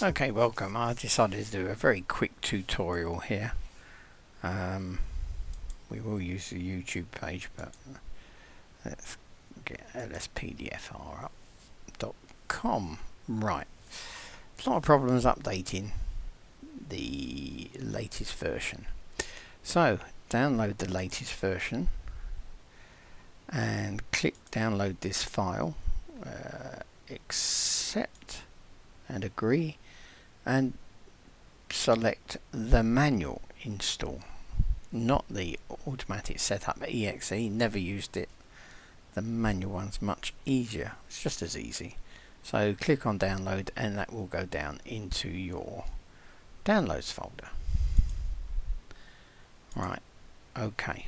Okay, welcome. I decided to do a very quick tutorial here. We will use the YouTube page, but let's get LSPDFR.com. Right. A lot of problems updating the latest version. So, download the latest version and click download this file, accept and agree, and select the manual install, not the automatic setup exe. Never used it. The manual one's much easier. It's just as easy. So click on download and that will go down into your downloads folder. Right, okay.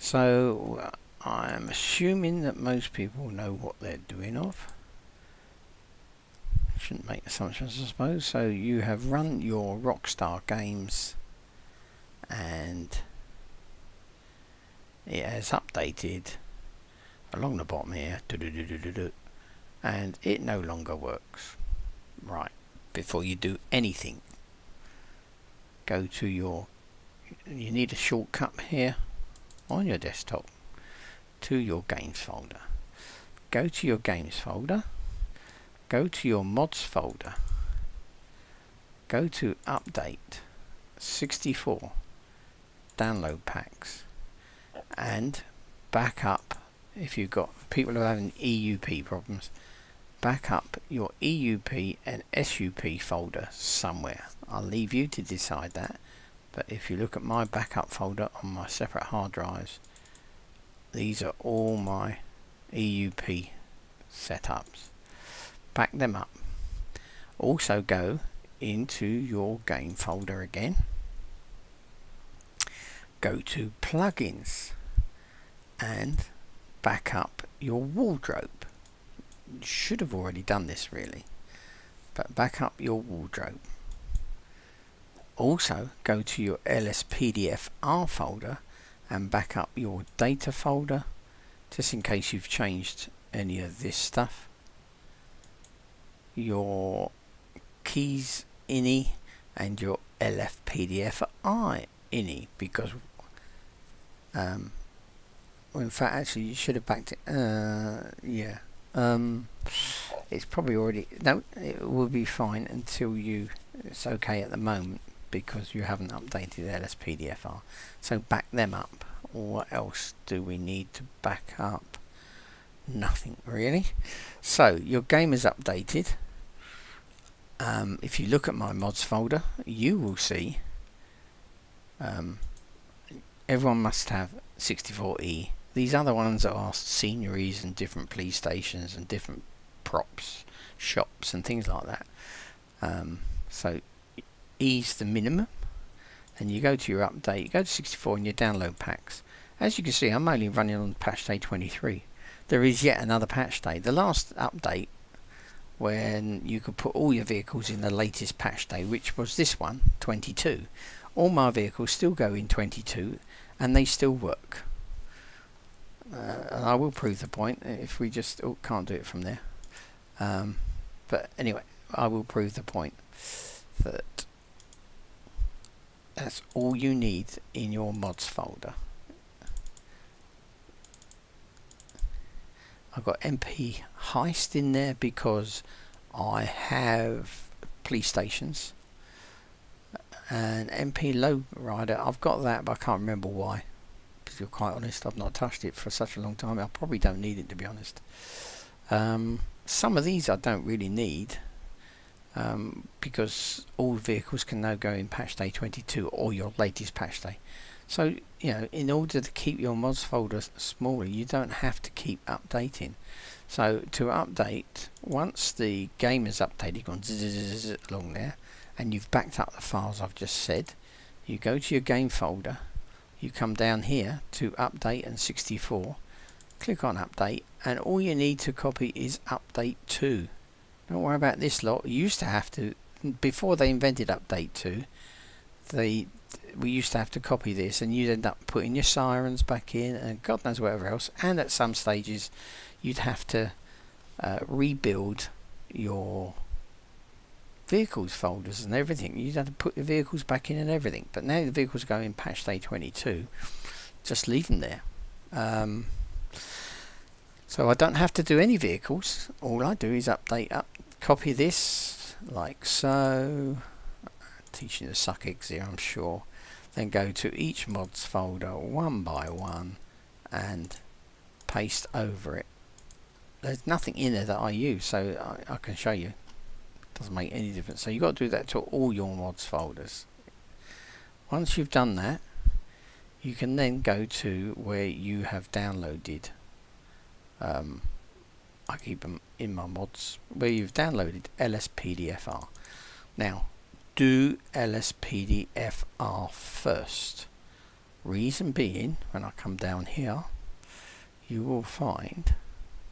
So I'm assuming that most people know what they're doing of. Shouldn't make assumptions, I suppose. So you have run your Rockstar games and it has updated along the bottom here, and it no longer works. Right, before you do anything, go to you need a shortcut here on your desktop to your games folder. Go to your games folder, go to your mods folder, go to update 64 download packs, and back up. If you've got people who are having EUP problems, back up your EUP and SUP folder somewhere. I'll leave you to decide that, but if you look at my backup folder on my separate hard drives, these are all my EUP setups. Back them up. Also go into your game folder again, go to plugins and back up your wardrobe. You should have already done this really, but back up your wardrobe. Also go to your LSPDFR folder and back up your data folder, just in case you've changed any of this stuff. Your keys ini and your LSPDFR ini, because well, in fact actually you should have backed it. It's probably already, no, it will be fine until it's okay at the moment because you haven't updated LSPDFR. So back them up. What else do we need to back up? Nothing really. So your game is updated. If you look at my mods folder, you will see everyone must have 64E. These other ones are sceneries and different police stations and different props, shops and things like that. So E's the minimum. And you go to your update, you go to 64 and your download packs. As you can see, I'm only running on patch day 23. There is yet another patch day. The last update, when you could put all your vehicles in the latest patch day, which was this one, 22. All my vehicles still go in 22 and they still work. And I will prove the point if we just can't do it from there. But anyway, I will prove the point that that's all you need in your mods folder. I've got MP Heist in there because I have police stations, and MP Lowrider, I've got that, but I can't remember why. To be quite honest, I've not touched it for such a long time. I probably don't need it, to be honest. Some of these I don't really need, because all vehicles can now go in patch day 22 or your latest patch day. So, you know, in order to keep your mods folder smaller, you don't have to keep updating. So to update, once the game is updated, gone zzz along there, and you've backed up the files I've just said, you go to your game folder, you come down here to update and 64, click on update, and all you need to copy is update 2. Don't worry about this lot. You used to have to, before they invented update 2, we used to have to copy this, and you'd end up putting your sirens back in and God knows whatever else, and at some stages you'd have to rebuild your vehicles folders and everything. You'd have to put the vehicles back in and everything. But now the vehicles go in patch day 22. Just leave them there. So I don't have to do any vehicles. All I do is copy this like so. Teaching the suck eggs here, I'm sure. Then go to each mods folder one by one and paste over it. There's nothing in there that I use, so I can show you. It doesn't make any difference. So you've got to do that to all your mods folders. Once you've done that, you can then go to where you have downloaded. I keep them in my mods where you've downloaded LSPDFR. Now, do LSPDFR first. Reason being, when I come down here, you will find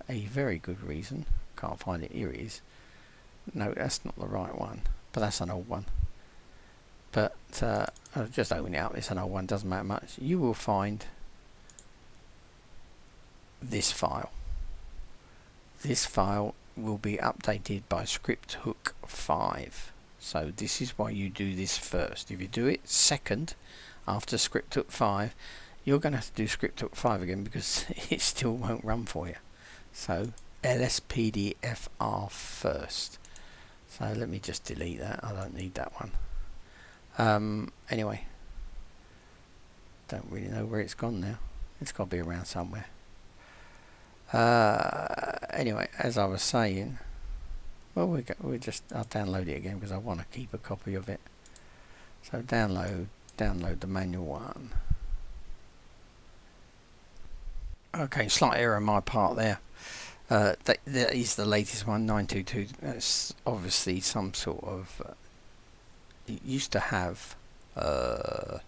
a very good reason. Can't find it. Here it is. No, that's not the right one, but that's an old one. But I'll just open it up. It's an old one, doesn't matter much. You will find this file. This file will be updated by script hook 5. So this is why you do this first. If you do it second after script hook 5, you're going to have to do script hook 5 again because it still won't run for you. So LSPDFR first. So let me just delete that. I don't need that one. Anyway, don't really know where it's gone now. It's got to be around somewhere. Anyway, as I was saying, well, I'll download it again because I want to keep a copy of it. So download the manual one. Okay, slight error on my part there. That is the latest one, 922. That's obviously some sort of. It used to have the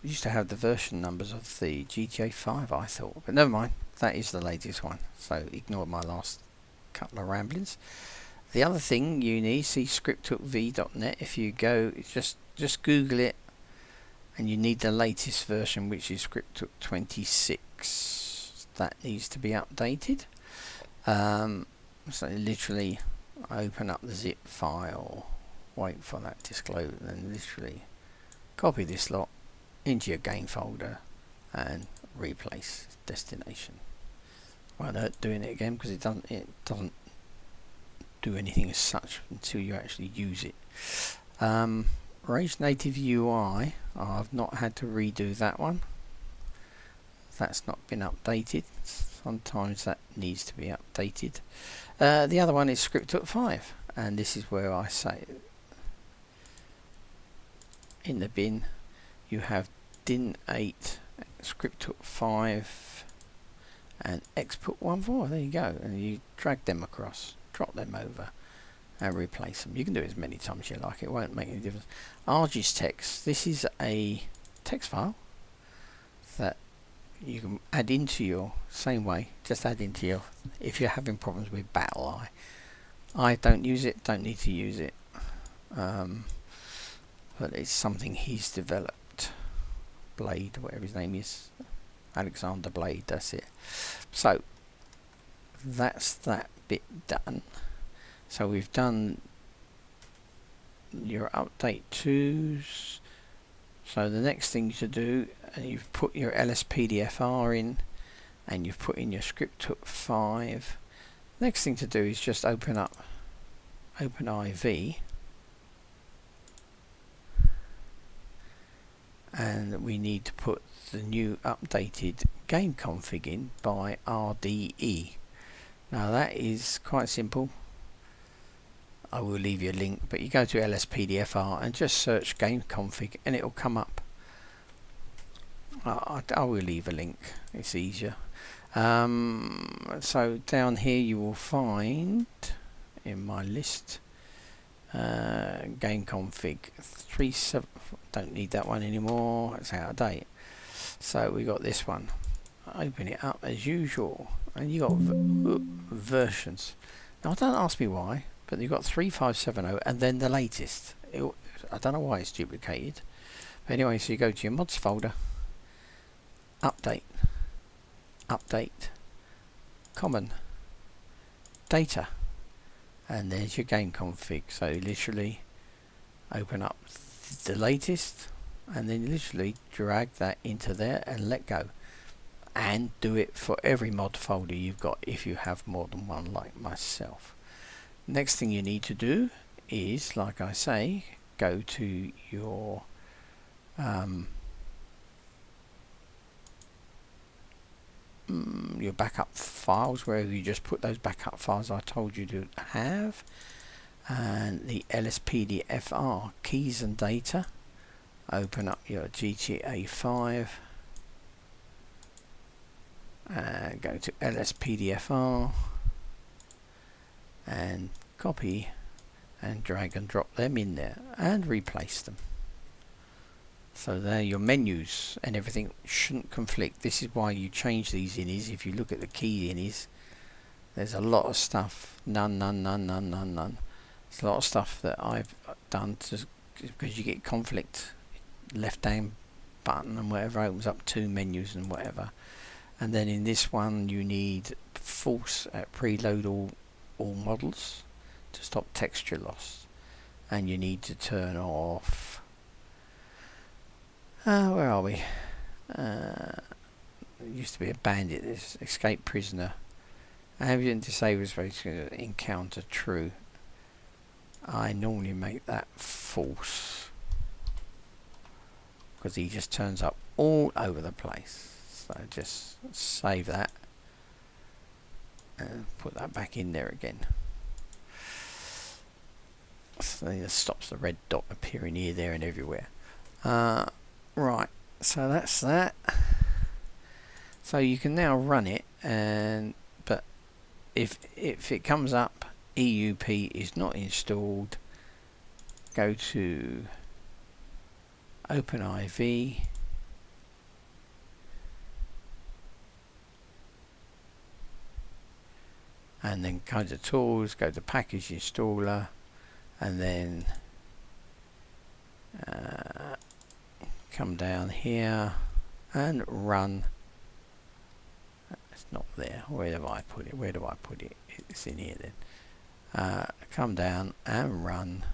version numbers of the GTA 5, I thought, but never mind. That is the latest one. So ignore my last couple of ramblings. The other thing you need, see scripthookv.net. If you go, just Google it, and you need the latest version, which is scripthook 26. That needs to be updated. So literally, open up the zip file, wait for that disclose, and then literally copy this lot into your game folder and replace destination. Won't hurt doing it again because it doesn't do anything as such until you actually use it. Rage Native UI, I've not had to redo that one. That's not been updated. Sometimes that needs to be updated. The other one is scripthook 5, and this is where I say in the bin you have din 8, scripthook 5 and export 1.4. There you go, and you drag them across, drop them over and replace them. You can do it as many times as you like, it won't make any difference. Argis text, this is a text file that you can add into your same way, just add into your, if you're having problems with battle I don't use it, don't need to use it, but it's something he's developed. Blade, whatever his name is, Alexander Blade, that's it. So that's that bit done. So we've done your update 2s. So the next thing to do, you've put your LSPDFR in and you've put in your scripthook 5. Next thing to do is just open up OpenIV, and we need to put the new updated game config in by RDE. Now that is quite simple. I will leave you a link, but you go to LSPDFR and just search game config and it will come up. I will leave a link, it's easier. So down here you will find in my list game config 3.7. Don't need that one anymore, it's out of date. So we got this one. Open it up as usual, and you got versions. Now don't ask me why, but you've got 3.5.7.0 and then the latest. I don't know why it's duplicated, but anyway, so you go to your mods folder, update, common, data, and there's your game config. So literally open up the latest and then literally drag that into there and let go, and do it for every mod folder you've got if you have more than one like myself. Next thing you need to do is, like I say, go to your backup files, where you just put those backup files I told you to have, and the LSPDFR keys and data. Open up your GTA 5 and go to LSPDFR and copy and drag and drop them in there and replace them. So there, your menus and everything shouldn't conflict. This is why you change these innies. If you look at the key innies, there's a lot of stuff. None. There's a lot of stuff that I've done because you get conflict. Left down button and whatever opens up two menus and whatever. And then in this one you need false preload all models to stop texture loss, and you need to turn off where are we? It used to be a bandit. This escape prisoner. Ambient disables encounter true. I normally make that false because he just turns up all over the place. So just save that and put that back in there again. So it stops the red dot appearing here, there and everywhere. Right, so that's that. So you can now run it, but if it comes up EUP is not installed, go to OpenIV, and then go to tools, go to package installer, and then come down here and run. It's not there. Where do I put it? It's in here then. Come down and run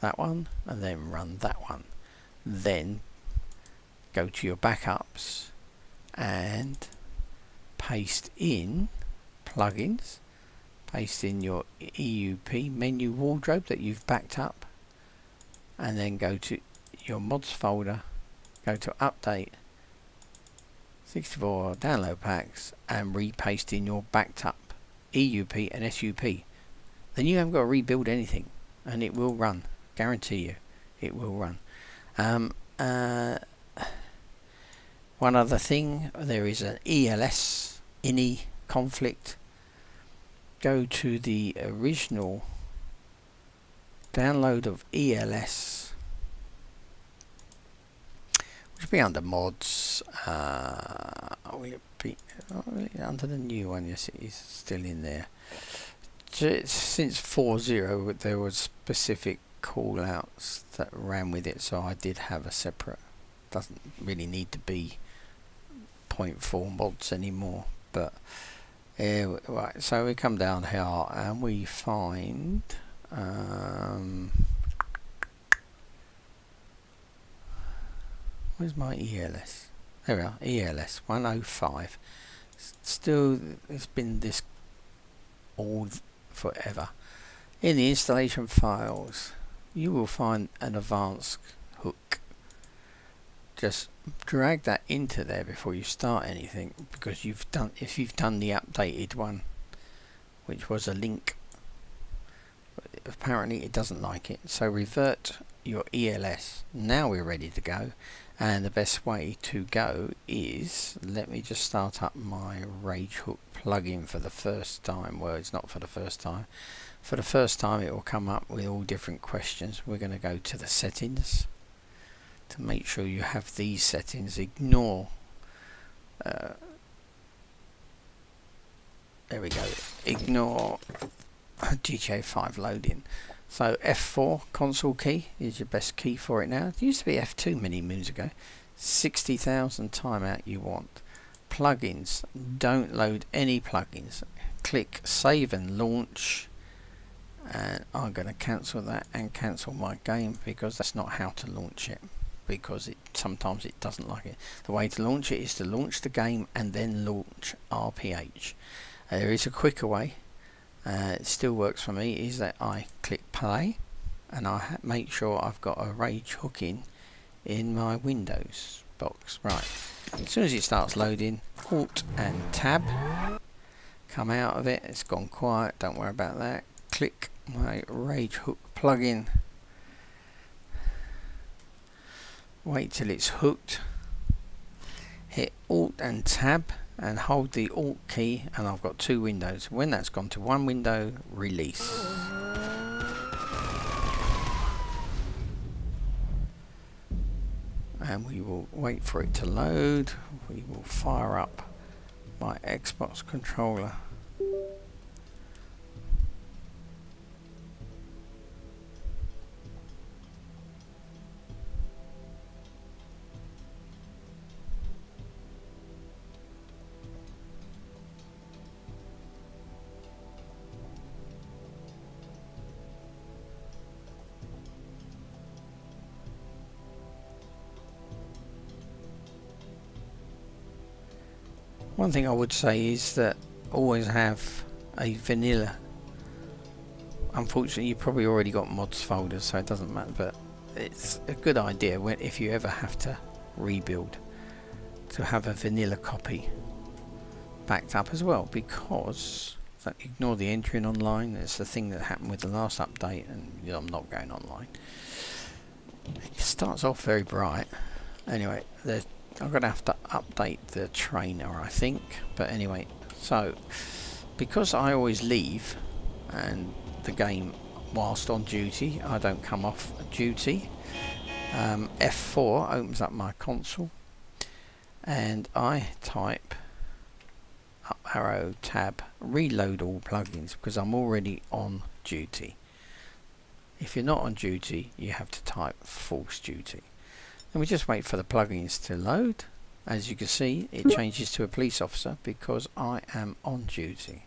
that one, and then run that one. Then go to your backups and paste in plugins, paste in your EUP menu wardrobe that you've backed up, and then go to your mods folder, go to update 64 download packs, and repaste in your backed up EUP and SUP. Then you haven't got to rebuild anything, and it will run. Guarantee you, it will run. One other thing, there is an ELS ini conflict. Go to the original download of ELS, which will be under mods. Will it be under the new one? Yes, it is still in there. Since 4.0 there was specific call outs that ran with it, so I did have a separate. Doesn't really need to be 0.4 mods anymore, but right, so we come down here and we find where's my ELS? There we are, ELS 105. Still, it's been this all forever. In the installation files you will find an advanced hook. Just drag that into there before you start anything, because if you've done the updated one, which was a link, apparently it doesn't like it, so revert your ELS. Now we're ready to go, and the best way to go is, let me just start up my Rage Hook plugin for the first time. Well, it's not for the first time. For the first time it will come up with all different questions. We're going to go to the settings to make sure you have these settings. Ignore there we go, ignore GTA 5 loading. So F4 console key is your best key for it now. It used to be F2 many moons ago. 60,000 timeout you want. Plugins, don't load any plugins. click save and launch, and I'm going to cancel that and cancel my game, because that's not how to launch it, because sometimes it doesn't like it. The way to launch it is to launch the game and then launch RPH. There is a quicker way, it still works for me, is that I click play and I make sure I've got a rage hook in my Windows box. Right, as soon as it starts loading, Alt and Tab, come out of it. It's gone quiet, don't worry about that. Click my rage hook plugin, wait till it's hooked, hit Alt and Tab and hold the Alt key, and I've got two windows. When that's gone to one window, release. And we will wait for it to load. We will fire up my Xbox controller. One thing I would say is that always have a vanilla. Unfortunately, you probably already got mods folders, so it doesn't matter, but it's a good idea if you ever have to rebuild, to have a vanilla copy backed up as well, because ignore the entering online. It's the thing that happened with the last update, and I'm not going online. It starts off very bright. Anyway, I'm going to have to update the trainer, I think. But anyway, so because I always leave and the game whilst on duty, I don't come off duty. F4 opens up my console and I type up arrow tab reload all plugins, because I'm already on duty. If you're not on duty, you have to type false duty. And we just wait for the plugins to load. As you can see, it changes to a police officer because I am on duty.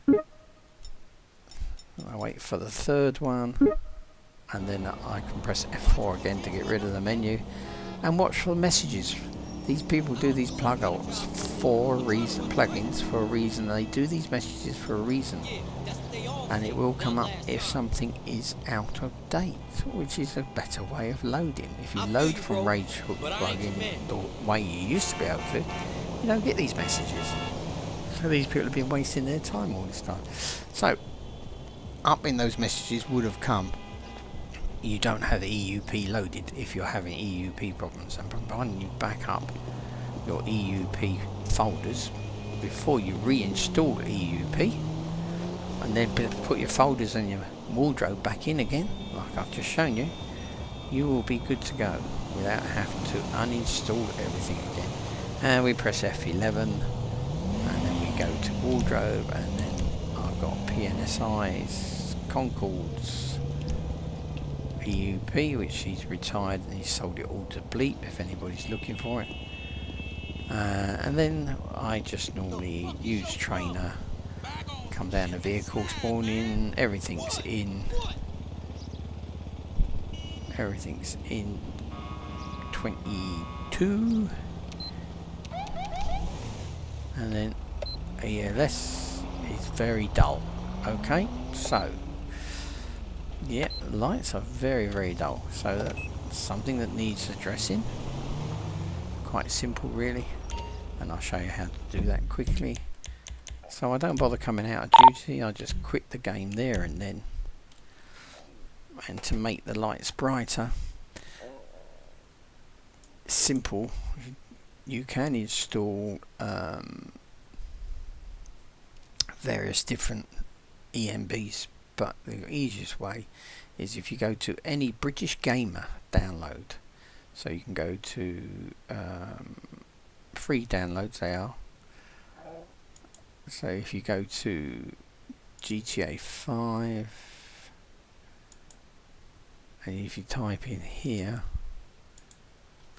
I wait for the third one, and then I can press F4 again to get rid of the menu and watch for messages. These people do these plugins for a reason. They do these messages for a reason. And it will come up if something is out of date, which is a better way of loading. If you load from Rage Hook plugin the way you used to be able to, you don't get these messages. So these people have been wasting their time all this time. So up in those messages would have come, you don't have EUP loaded if you're having EUP problems, and providing you back up your EUP folders before you reinstall EUP, and then put your folders and your wardrobe back in again, like I've just shown you, you will be good to go without having to uninstall everything again. And we press F11, and then we go to wardrobe, and then I've got PNSIs, Concords, EUP, which he's retired and he's sold it all to Bleep if anybody's looking for it. And then I just normally use trainer, come down to vehicle spawning, everything's in 22, and then ELS is very dull. Okay, so yeah, lights are very, very dull, so that's something that needs addressing. Quite simple really, and I'll show you how to do that quickly. So I don't bother coming out of duty, I just quit the game there and then. And to make the lights brighter, simple, you can install various different EMBs, but the easiest way is if you go to any British Gamer download. So you can go to free downloads, they are. So if you go to GTA 5, and if you type in here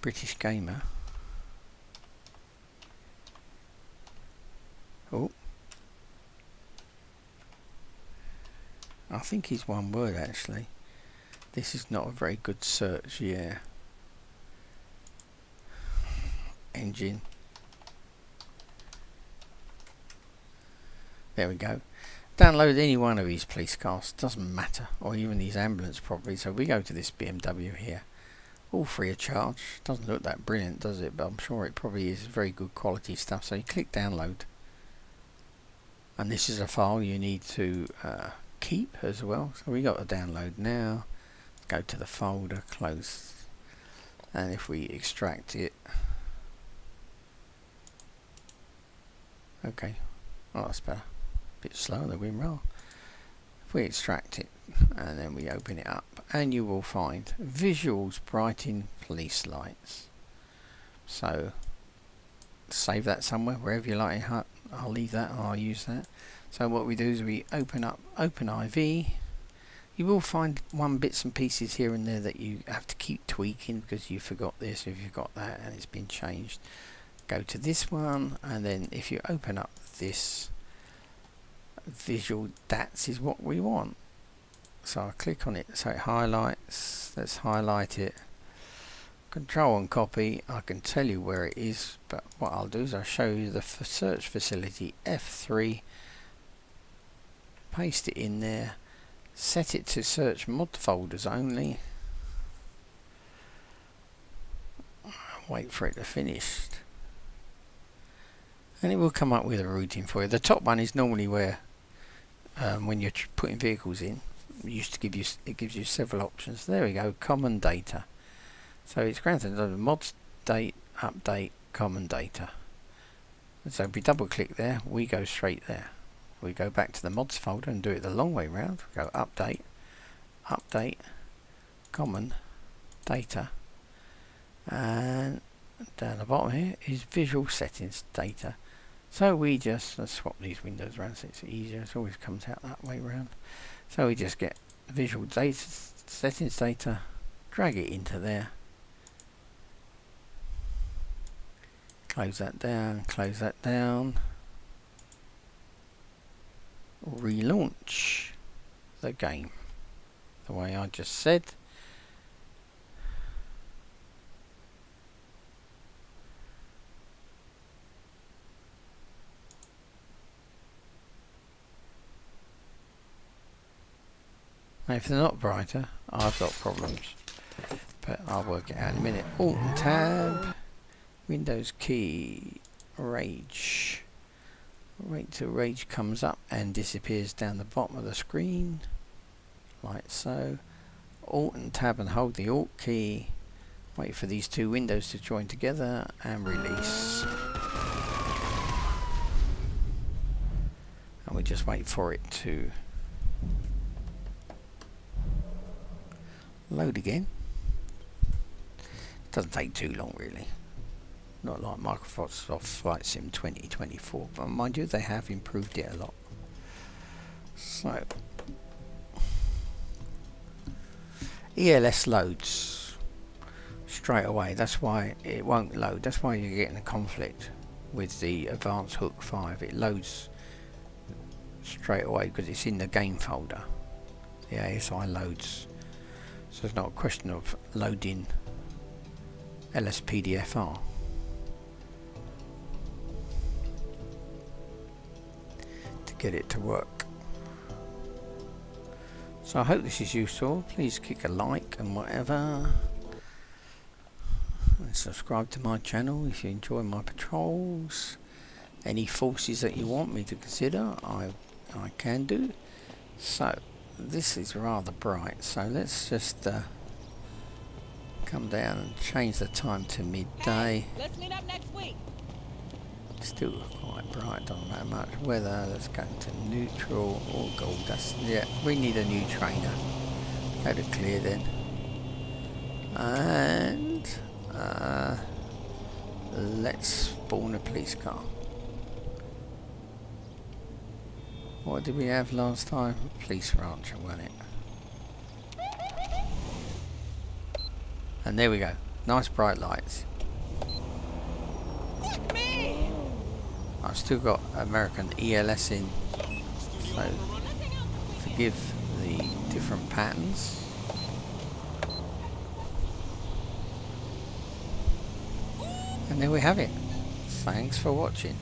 British Gamer, I think he's one word actually. This is not a very good search, yeah. Engine. There we go. Download any one of these police cars, doesn't matter, or even these ambulance properties. So we go to this BMW here, all free of charge. Doesn't look that brilliant, does it? But I'm sure it probably is very good quality stuff. So you click download, and this is a file you need to keep as well. So we got to download now. Go to the folder, close, and if we extract it, okay, oh that's better. Bit slower than we roll. If we extract it and then we open it up, and you will find visuals brighten police lights. So save that somewhere, wherever you like. I'll leave that, I'll use that. So what we do is we open up OpenIV. You will find bits and pieces here and there that you have to keep tweaking because you forgot this, if you got that, and it's been changed. Go to this one, and then if you open up this visual, that is what we want. So I click on it, so it highlights. Let's highlight it. Control and copy. I can tell you where it is, but what I'll do is I'll show you the search facility F3. Paste it in there. Set it to search mod folders only. Wait for it to finish, and it will come up with a routing for you. The top one is normally where when you're putting vehicles in, it gives you several options. There we go, common data. So it's granted mods date update common data. And so if we double click there, we go straight there. We go back to the mods folder and do it the long way round. Go update common data, and down the bottom here is visual settings data. So we just swap these windows around so it's easier. It always comes out that way round. So we just get visual data settings data, drag it into there, close that down, relaunch the game the way I just said. Now if they're not brighter, I've got problems, but I'll work it out in a minute. Alt and Tab, Windows key, Rage. Wait till Rage comes up and disappears down the bottom of the screen, like so. Alt and Tab and hold the Alt key. Wait for these two windows to join together and release. And we just wait for it to load again. Doesn't take too long really. Not like Microsoft Flight Sim 2024, but mind you, they have improved it a lot. So ELS loads straight away. That's why it won't load. That's why you're getting a conflict with the Advanced Hook 5. It loads straight away because it's in the game folder. The ASI loads. So it's not a question of loading LSPDFR. To get it to work. So I hope this is useful. Please kick a like and whatever. And subscribe to my channel if you enjoy my patrols. Any forces that you want me to consider, I can do. So this is rather bright, so let's just come down and change the time to midday. Hey, let's meet up next week. Still quite bright, doesn't matter much. Weather, let's go to neutral or gold dust. Yeah, we need a new trainer. Go to clear then. And let's spawn a police car. What did we have last time? Police Rancher, wasn't it? And there we go. Nice bright lights. Fuck me! I've still got American ELS in, so forgive the different patterns. And there we have it. Thanks for watching.